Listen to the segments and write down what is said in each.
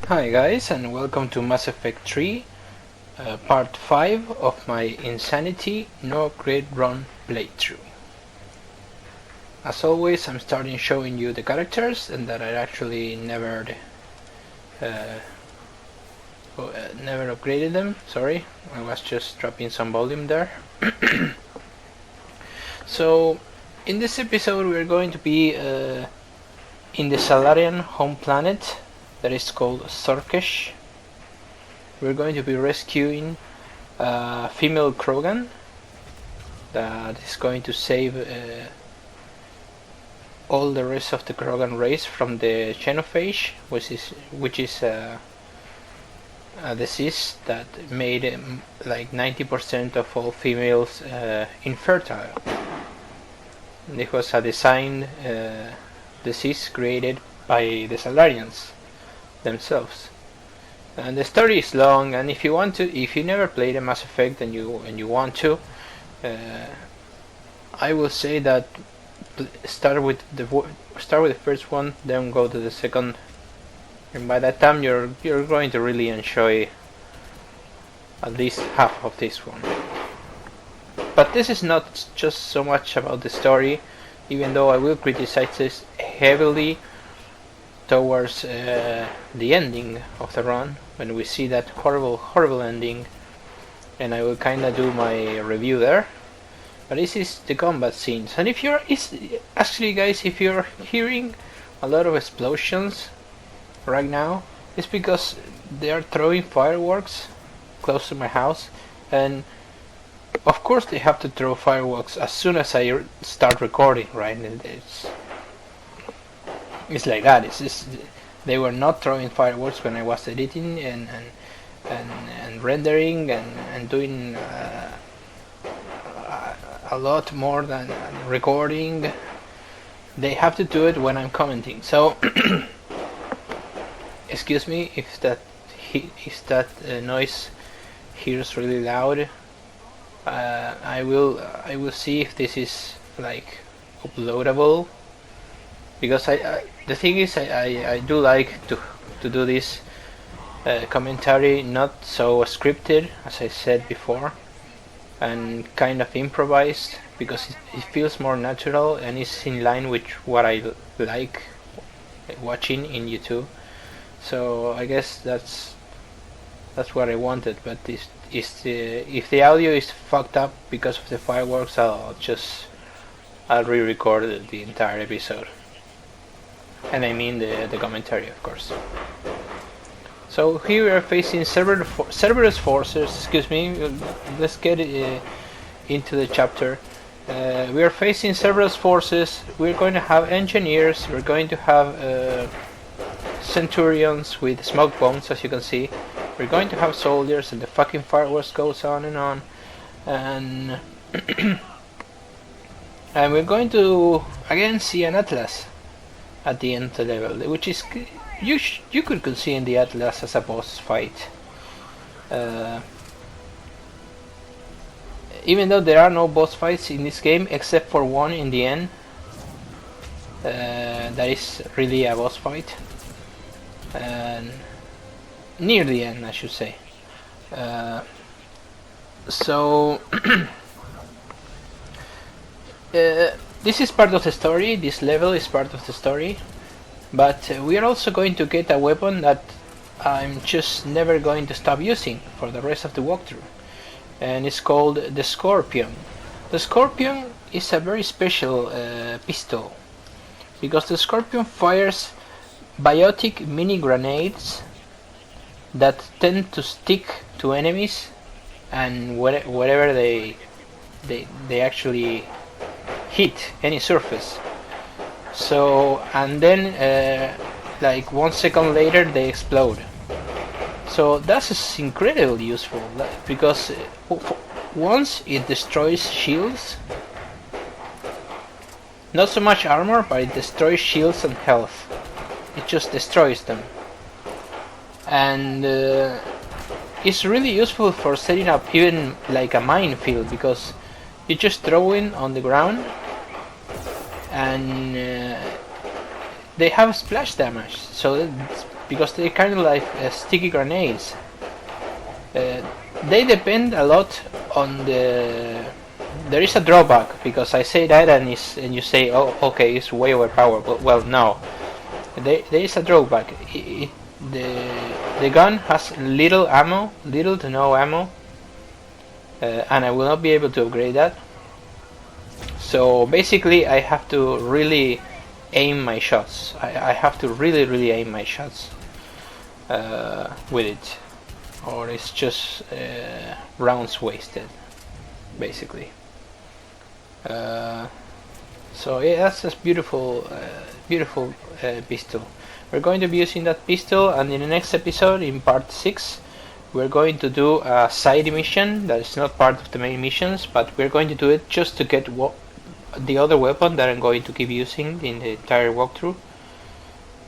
Hi guys, and welcome to Mass Effect 3, part 5 of my Insanity No Great Run playthrough. As always, I'm starting showing you the characters and that I actually never upgraded them. Sorry, I was just dropping some volume there. So, in this episode we're going to be in the Salarian home planet that is called Surkesh. We're going to be rescuing a female Krogan that is going to save all the rest of the Krogan race from the xenophage, which is a disease that made like 90% of all females infertile. It was a design disease created by the Salarians themselves. And the story is long, and if you never played a Mass Effect and you want to, I will say that start with the first one, then go to the second, and by that time you're going to really enjoy at least half of this one. But this is not just so much about the story, even though I will criticize this heavily towards the ending of the run, when we see that horrible ending, and I will kinda do my review there. But this is the combat scenes, and if you're hearing a lot of explosions right now, it's because they are throwing fireworks close to my house, and of course they have to throw fireworks as soon as I start recording, right? It's like that. It's just, they were not throwing fireworks when I was editing and rendering and doing a lot more than recording. They have to do it when I'm commenting. So excuse me if that noise here is really loud. I will see if this is like uploadable, because the thing is I do like to do this commentary not so scripted, as I said before, and kind of improvised, because it feels more natural and is in line with what I like watching in YouTube. So I guess that's what I wanted. But if the audio is fucked up because of the fireworks, I'll re-record the entire episode. And I mean the commentary, of course. So here we are facing Cerberus forces. Excuse me. Let's get into the chapter. We are facing Cerberus forces. We're going to have engineers. We're going to have centurions with smoke bombs, as you can see. We're going to have soldiers, and the fucking fireworks goes on, and and we're going to again see an Atlas at the end of the level, which is you could consider the Atlas as a boss fight, even though there are no boss fights in this game except for one in the end. That is really a boss fight, and near the end, I should say. So this is part of the story. This level is part of the story, but we are also going to get a weapon that I'm just never going to stop using for the rest of the walkthrough, and it's called the Scorpion. The Scorpion is a very special pistol, because the Scorpion fires biotic mini grenades that tend to stick to enemies and wherever they actually hit any surface. So, and then like 1 second later they explode. So that's incredibly useful, because once it destroys shields, not so much armor, but it destroys shields and health. It just destroys them. And it's really useful for setting up even like a minefield, because you just throw it on the ground and they have splash damage, so because they're kind of like sticky grenades. They depend a lot on the. There is a drawback because I say that and you say, oh, okay, it's way overpowered. But, well, no, there is a drawback. The gun has little ammo, little to no ammo, and I will not be able to upgrade that. So basically, I have to really aim my shots. I have to really aim my shots with it, or it's just rounds wasted, basically. So yeah, that's a beautiful pistol. We're going to be using that pistol, and in the next episode, in part 6, we're going to do a side mission that is not part of the main missions, but we're going to do it just to get the other weapon that I'm going to keep using in the entire walkthrough.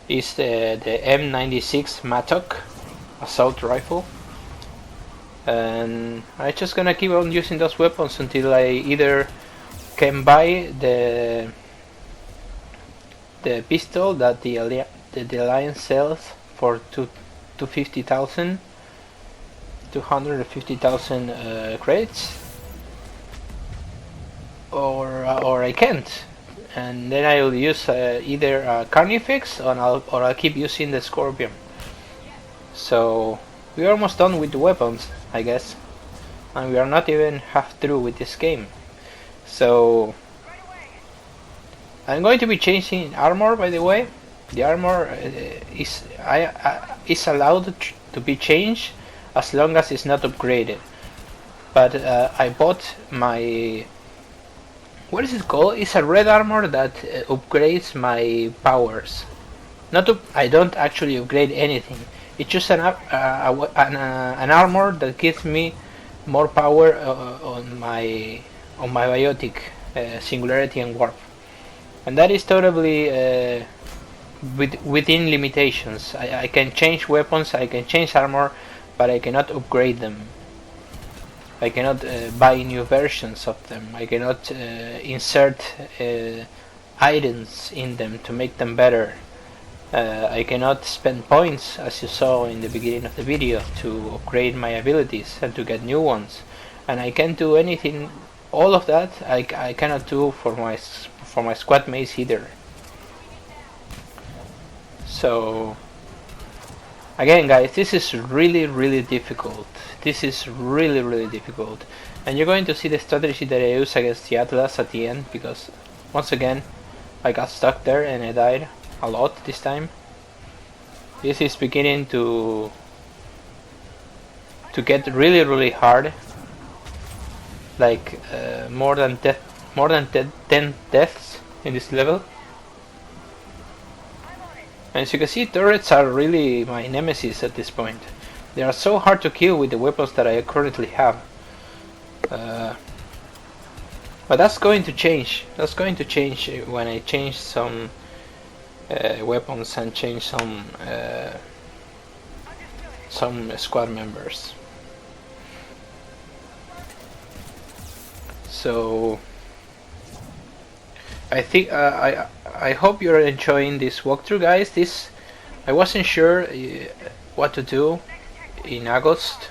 Is the M96 Mattock assault rifle, and I'm just gonna keep on using those weapons until I either can buy the pistol that the Alliance sells for 250,000 credits, or I can't, and then I'll use either a Carnifex or I'll keep using the Scorpion. So we're almost done with the weapons, I guess, and we are not even half through with this game. So I'm going to be changing armor, by the way. The armor is allowed to be changed as long as it's not upgraded. But I bought my, what is it called? It's a red armor that upgrades my powers. I don't actually upgrade anything. It's just an armor that gives me more power on my biotic, singularity and warp, and that is totally within limitations. I can change weapons, I can change armor, but I cannot upgrade them. I cannot buy new versions of them. I cannot insert items in them to make them better. I cannot spend points, as you saw in the beginning of the video, to upgrade my abilities and to get new ones. And I can't do anything. All of that I cannot do for my squad mates either. So again, guys, this is really difficult. This is really difficult, and you're going to see the strategy that I use against the Atlas at the end, because once again I got stuck there and I died a lot this time. This is beginning to get really hard. Like more than 10 deaths in this level. And as you can see, turrets are really my nemesis at this point. They are so hard to kill with the weapons that I currently have. But that's going to change. That's going to change when I change some weapons and change some squad members. So I think I hope you're enjoying this walkthrough, guys. I wasn't sure what to do in August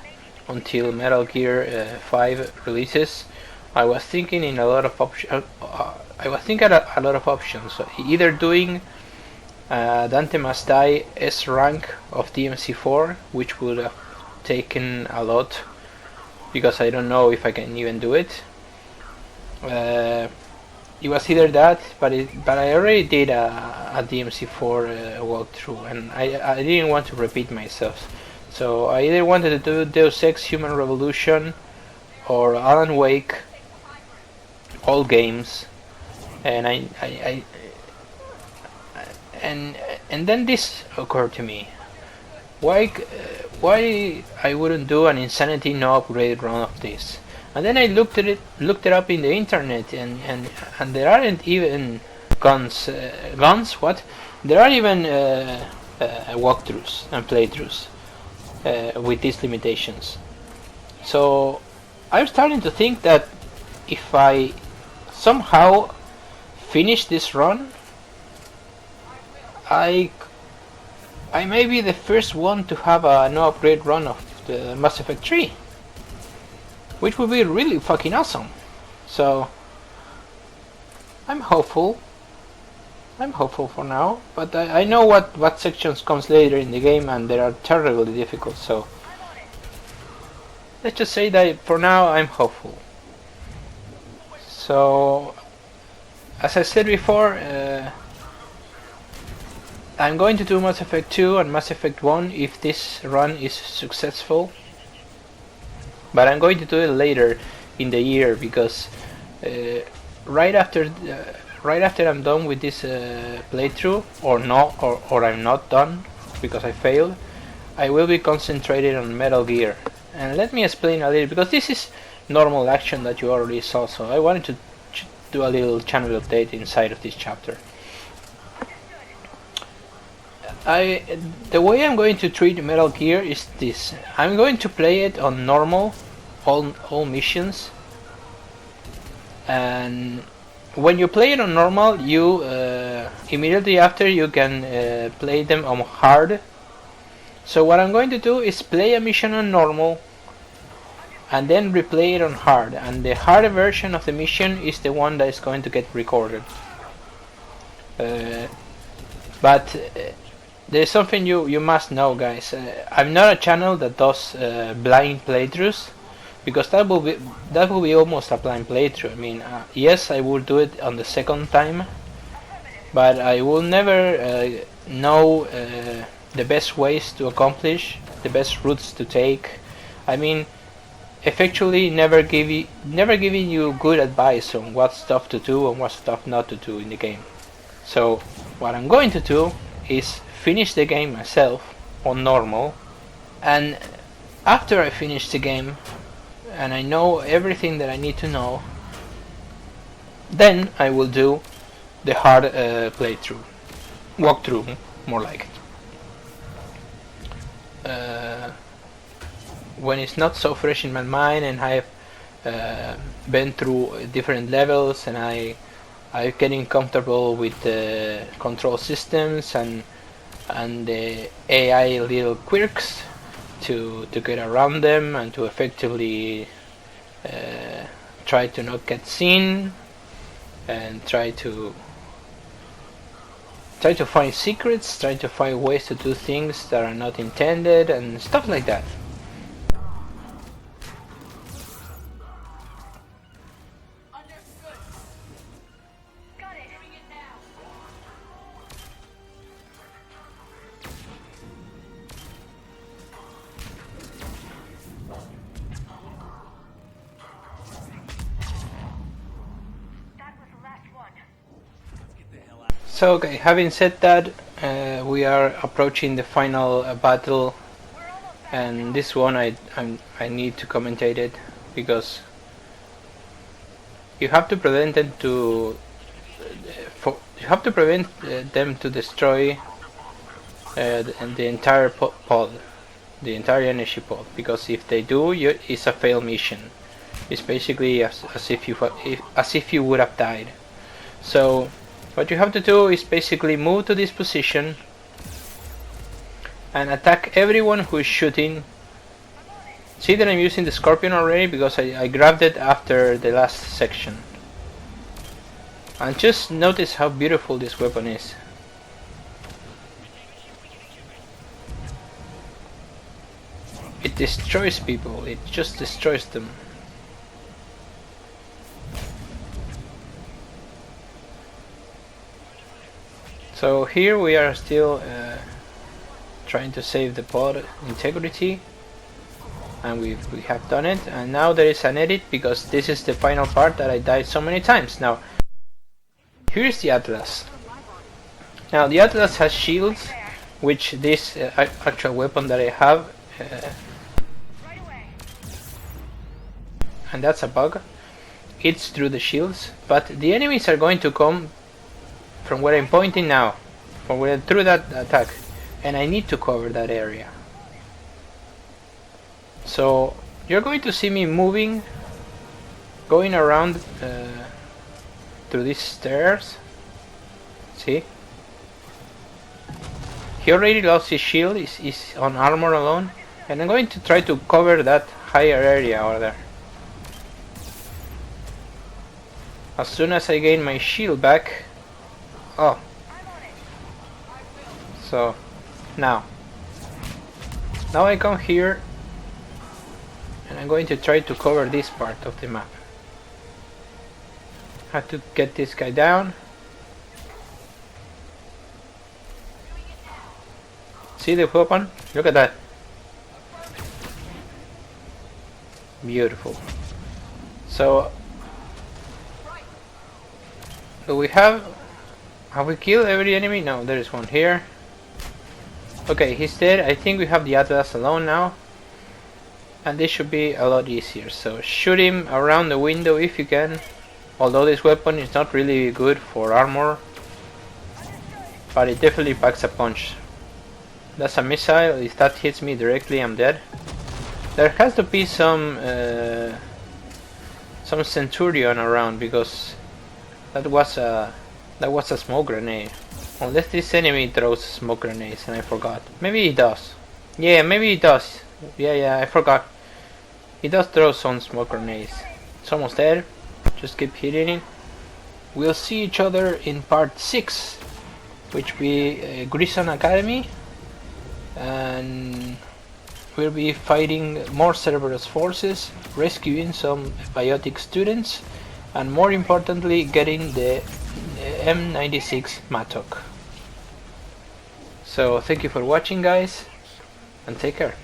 until Metal Gear 5 releases. I was thinking in a lot of options. I was thinking a lot of options. So either doing Dante Must Die S rank of DMC4, which would have taken a lot because I don't know if I can even do it. It was either that, but I already did a DMC4 walkthrough, and I didn't want to repeat myself. So I either wanted to do Deus Ex Human Revolution or Alan Wake, all games, and and then this occurred to me: why I wouldn't do an Insanity no upgrade run of this? And then I looked it up in the internet, and there aren't even guns. What? There are even walkthroughs and playthroughs with these limitations. So I'm starting to think that if I somehow finish this run, I I may be the first one to have a no upgrade run of the Mass Effect 3, which would be really fucking awesome. So I'm hopeful. I'm hopeful for now, but I know what sections comes later in the game, and they are terribly difficult. So let's just say that for now I'm hopeful. So as I said before, I'm going to do Mass Effect 2 and Mass Effect 1 if this run is successful, but I'm going to do it later in the year because right after I'm done with this playthrough, or I'm not done because I failed, I will be concentrated on Metal Gear. And let me explain a little, because this is normal action that you already saw, so I wanted to do a little channel update inside of this chapter. The way I'm going to treat Metal Gear is this. I'm going to play it on normal, all missions, and when you play it on normal, you immediately after you can play them on hard. So what I'm going to do is play a mission on normal and then replay it on hard, and the hard version of the mission is the one that is going to get recorded. But there's something you must know, guys. I'm not a channel that does blind playthroughs, because that will be almost a blind playthrough. I mean, yes, I will do it on the second time, but I will never know the best ways to accomplish, the best routes to take. I mean, effectively never giving you good advice on what stuff to do and what stuff not to do in the game. So what I'm going to do is finish the game myself on normal, and after I finish the game and I know everything that I need to know, then I will do the hard walkthrough, more like it. When it's not so fresh in my mind and I've been through different levels and I'm getting comfortable with the control systems and the AI little quirks to get around them and to effectively try to not get seen and try to find secrets, try to find ways to do things that are not intended and stuff like that. So okay, having said that, we are approaching the final battle, and this one I need to commentate it because you have to prevent them to destroy the entire pod, the entire energy pod, because if they do, it's a failed mission. It's basically as if you would have died. So what you have to do is basically move to this position and attack everyone who is shooting. See that I'm using the Scorpion already because I grabbed it after the last section. And just notice how beautiful this weapon is. It destroys people, it just destroys them. So here we are still trying to save the pod integrity, and we have done it, and now there is an edit because this is the final part that I died so many times. Now here's the Atlas. Now the Atlas has shields, which this actual weapon that I have, and that's a bug, it's through the shields, but the enemies are going to come from where I'm pointing now, through that attack, and I need to cover that area. So you're going to see me moving, going around through these stairs. See? He already lost his shield, is on armor alone, and I'm going to try to cover that higher area over there. As soon as I gain my shield back... Oh. So, now I come here and I'm going to try to cover this part of the map. Have to get this guy down. See the weapon? Look at that. Beautiful. So, do we have we killed every enemy? No, there is one here. Okay, he's dead. I think we have the Atlas alone now. And this should be a lot easier. So shoot him around the window if you can. Although this weapon is not really good for armor. But it definitely packs a punch. That's a missile. If that hits me directly, I'm dead. There has to be some Centurion around, because that was a smoke grenade. Unless this enemy throws smoke grenades and I forgot. Maybe he does. Yeah, maybe he does. Yeah, I forgot. He does throw some smoke grenades. It's almost dead. Just keep hitting it. We'll see each other in part 6, which will be Grison Academy. And we'll be fighting more Cerberus forces, rescuing some biotic students, and more importantly getting the M96 Mattock. So thank you for watching, guys, and take care.